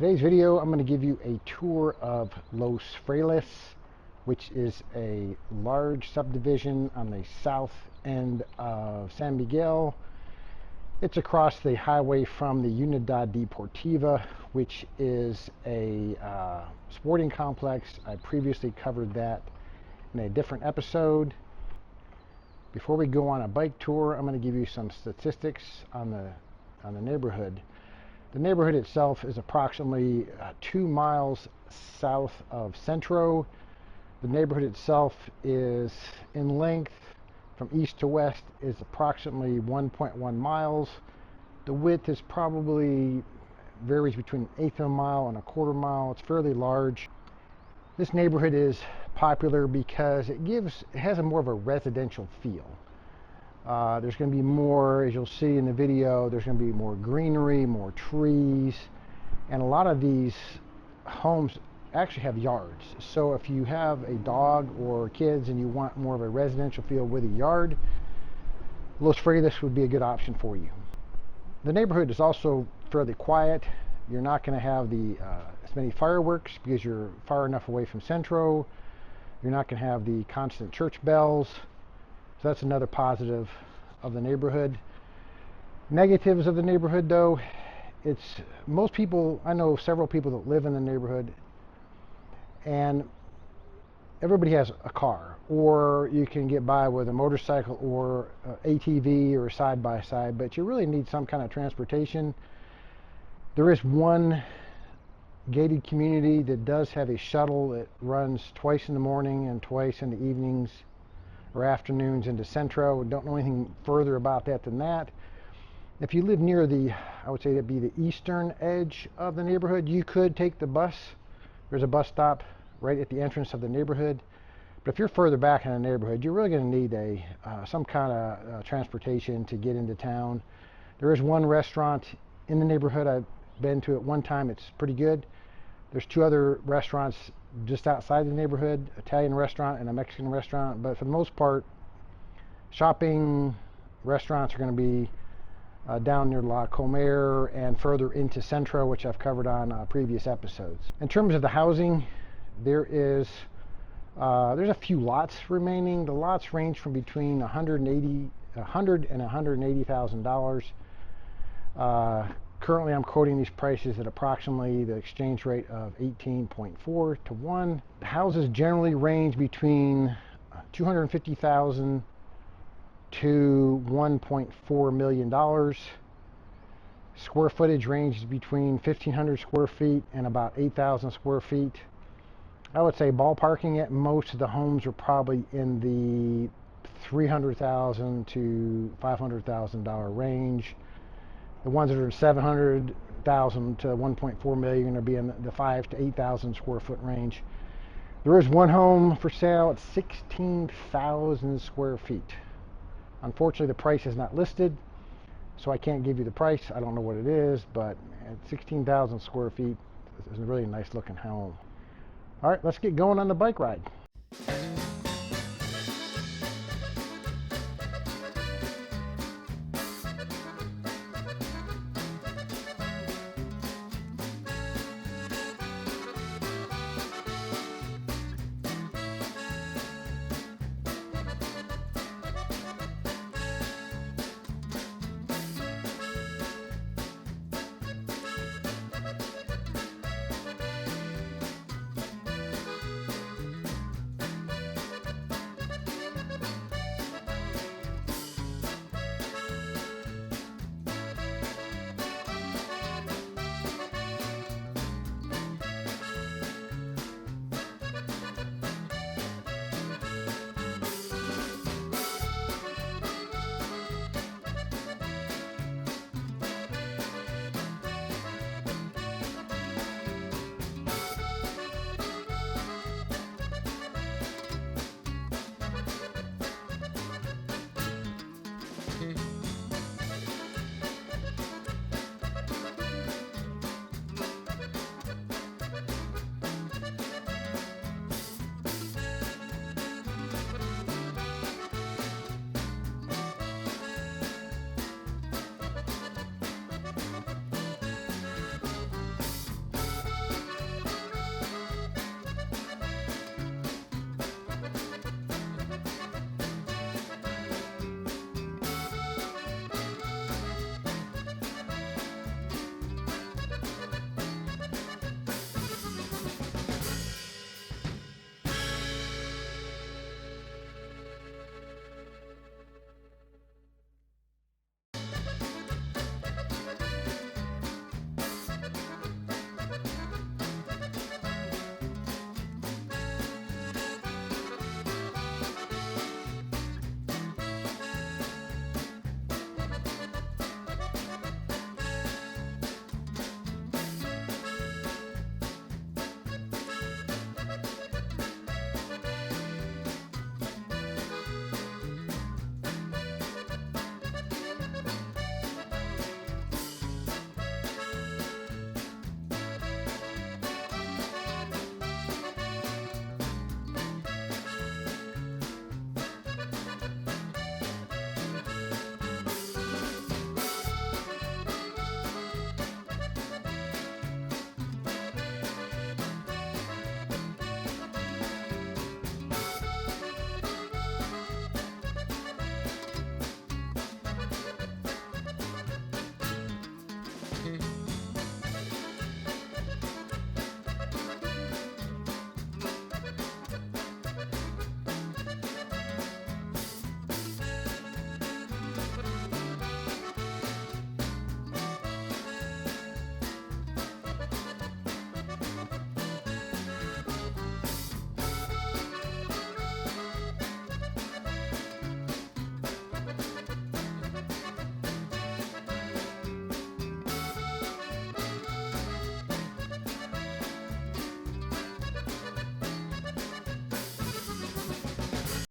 Today's video, I'm going to give you a tour of Los Frailes, which is a large subdivision on the south end of San Miguel. It's across the highway from the Unidad Deportiva, which is a sporting complex. I previously covered that in a different episode. Before we go on a bike tour, I'm going to give you some statistics on the neighborhood. The neighborhood itself is approximately 2 miles south of Centro. The neighborhood itself is in length from east to west is approximately 1.1 miles. The width is probably varies between an eighth of a mile and a quarter mile. It's fairly large. This neighborhood is popular because it has a more of a residential feel. There's going to be more, as you'll see in the video, there's going to be more greenery, more trees, and a lot of these homes actually have yards. So if you have a dog or kids and you want more of a residential feel with a yard, Los Frailes would be a good option for you. The neighborhood is also fairly quiet. You're not going to have as many fireworks because you're far enough away from Centro. You're not going to have the constant church bells. So that's another positive of the neighborhood. Negatives of the neighborhood, though, most people, I know several people that live in the neighborhood, and everybody has a car, or you can get by with a motorcycle or ATV or a side-by-side, but you really need some kind of transportation. There is one gated community that does have a shuttle that runs twice in the morning and twice in the evenings or afternoons into Centro. Don't know anything further about that than that. If you live near I would say that'd be the eastern edge of the neighborhood, you could take the bus. There's a bus stop right at the entrance of the neighborhood. But if you're further back in the neighborhood, you're really going to need some kind of transportation to get into town. There is one restaurant in the neighborhood. I've been to it one time. It's pretty good. There's two other restaurants just outside the neighborhood, Italian restaurant and a Mexican restaurant. But for the most part, shopping restaurants are going to be down near La Comer and further into Centro, which I've covered on previous episodes. In terms of the housing, there's a few lots remaining. The lots range from between $100,000 and $180,000. Currently, I'm quoting these prices at approximately the exchange rate of 18.4 to 1. The houses generally range between $250,000 to $1.4 million. Square footage ranges between 1,500 square feet and about 8,000 square feet. I would say ballparking it, most of the homes are probably in the $300,000 to $500,000 range. The ones that are $700,000 to $1.4 million are being the 5,000 to 8,000 square foot range. There is one home for sale at 16,000 square feet. Unfortunately, the price is not listed, so I can't give you the price. I don't know what it is, but at 16,000 square feet, it's a really nice looking home. All right, let's get going on the bike ride.